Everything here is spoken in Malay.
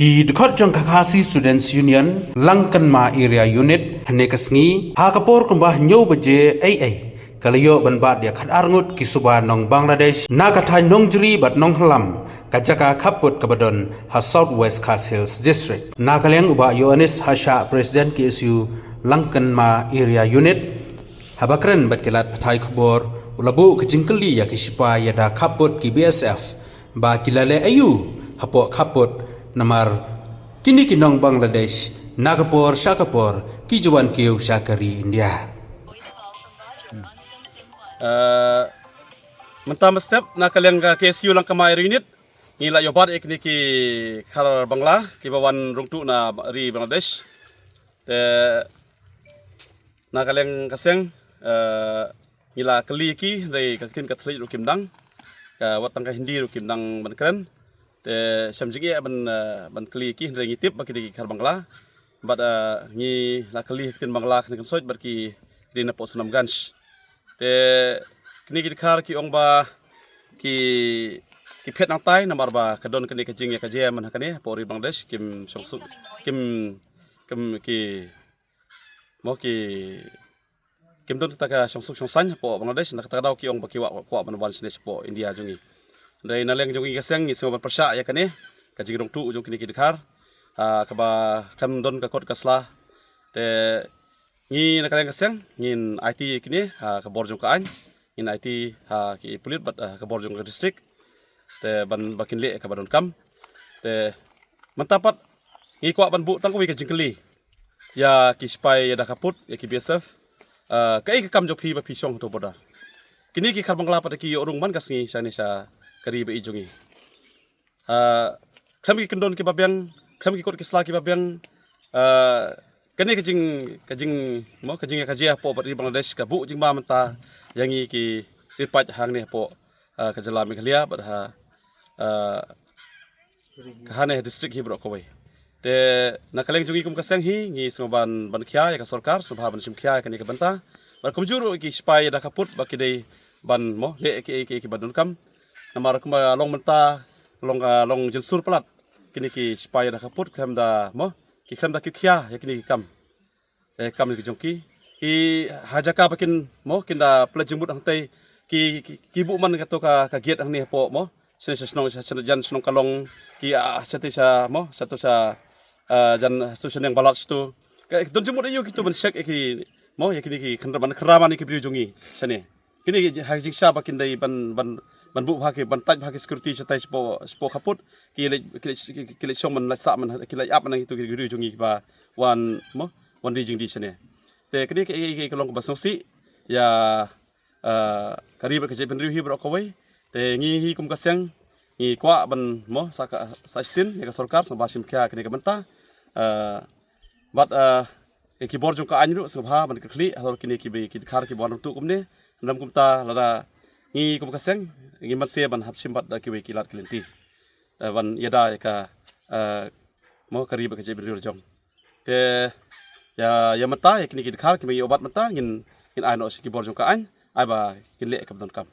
Ki dukot jong kakasi Students Union langkan ma area unit hane kasngi ha kapor kumbah nyo beje ai kalayo banbat dia khat arngut ki suba nong Bangladesh na kathai nong jri bat nong hlam kajaka khaput kabadon ha Southwest Kars Hills district na kaleng uba Yohanes Hasha president KSU langkan ma area unit habakren bat kilat pathai khobor ulabu kejingkeli ya kisipa yada khaput ki BSF ba kilale ayu hapo khaput namar kini kinong Bangladesh Nagapur Shakapur kijuan kiu Shakari India. Mentama step nakaleng KSU lang kamay unit ngila yobat ekni ki khar Bangla ki bawan rungtu na ri Bangladesh te nakaleng kaseng ngila keli ki dari kakin kathli rukimdang ka watang ka Hindi rukimdang bankren te samjigi ban kli ki rengi tip baki di khar Bangla bat ngi la kli kin Bangla kin soit baki di na Sunam Ganj te kini ki khar ki ong ba ki phet nang tai namar ba kadon kini kajing ya kaje man hakane pori Bangladesh kim songsu kim ki mo ki kim don ta songsu songsan po Bangladesh nak ta daw ki ong ba ki wa ban wan snes po India jungi dari naleng jongi kaseng ni semua persya ya kane kajing rong tu jong kini kidkhar kaba kam don ka kot kasla te ni nakaleng kaseng ngin IT kini ka borjong ka an in IT ki pulit bat ka borjong ka district te ban bakin le ka badon kam te mantapat ngi kwa ban bu tangwi ka jingkeli ya ki spy ya da kaput ya ki BSF kai ka kam jok phi ba phi song to boda kini ki khar Bangla pada ki orung man kasngi sanisa kari ba ijungi kami ki kendon ki babyang kami ki kot ki sla ki babyang kani kajing mo kajing ya kajia po di Bangladesh ka bu jing ma menta yangi ki ripat hang ni po ka jala Meghalaya bat ha kahane district hi bro ko wai te nakaleng jungi kum kaseng hi ngi soban ban khya ya ka sarkar subha ban sim khya kani ka banta bar kumjuru ki spy da kaput baki dei ban mo le ki badun kam namar kuma long menta long jensur plat kini ki spy da kaput khamda mo ki khamda ki khya ya kini kam kam ki jongki ki hajaka bakin mo kinda plajimut ang tai ki bu man ka to ka giat ang ni po mo senong jan senong kalong ki sati sa mo satu sa jan susun yang balat stu don jemut ayu kitu ban sek ki mo ya kini ki khraman ki briujungi sane kini hajing sa bakin dai ban bu bhake ban taj bhake security satai spo khaput ki song man sa man ki ap man itu ki briujungi ba wan di jing di sane te kini ki kalong basnosi ya karib ke jepen rihi bro kowai te ngi hi kum kaseng ngi kwa ban mo sa sin ya ka sarkar so basim kya kini ka banta bat ki borjong ka anyu subha ban kli hor kini ki khar ki bon tu kumne ndam kumta lada ngi kum kaseng ngi mat se ban hapsim bat da ki we kilat kilenti ban yada ka mo karib ke jepen rihi jong te ya mata ya kini ki khar ki me obat mata ngin ai no ki borjong ka an ai ba kin le ka don kam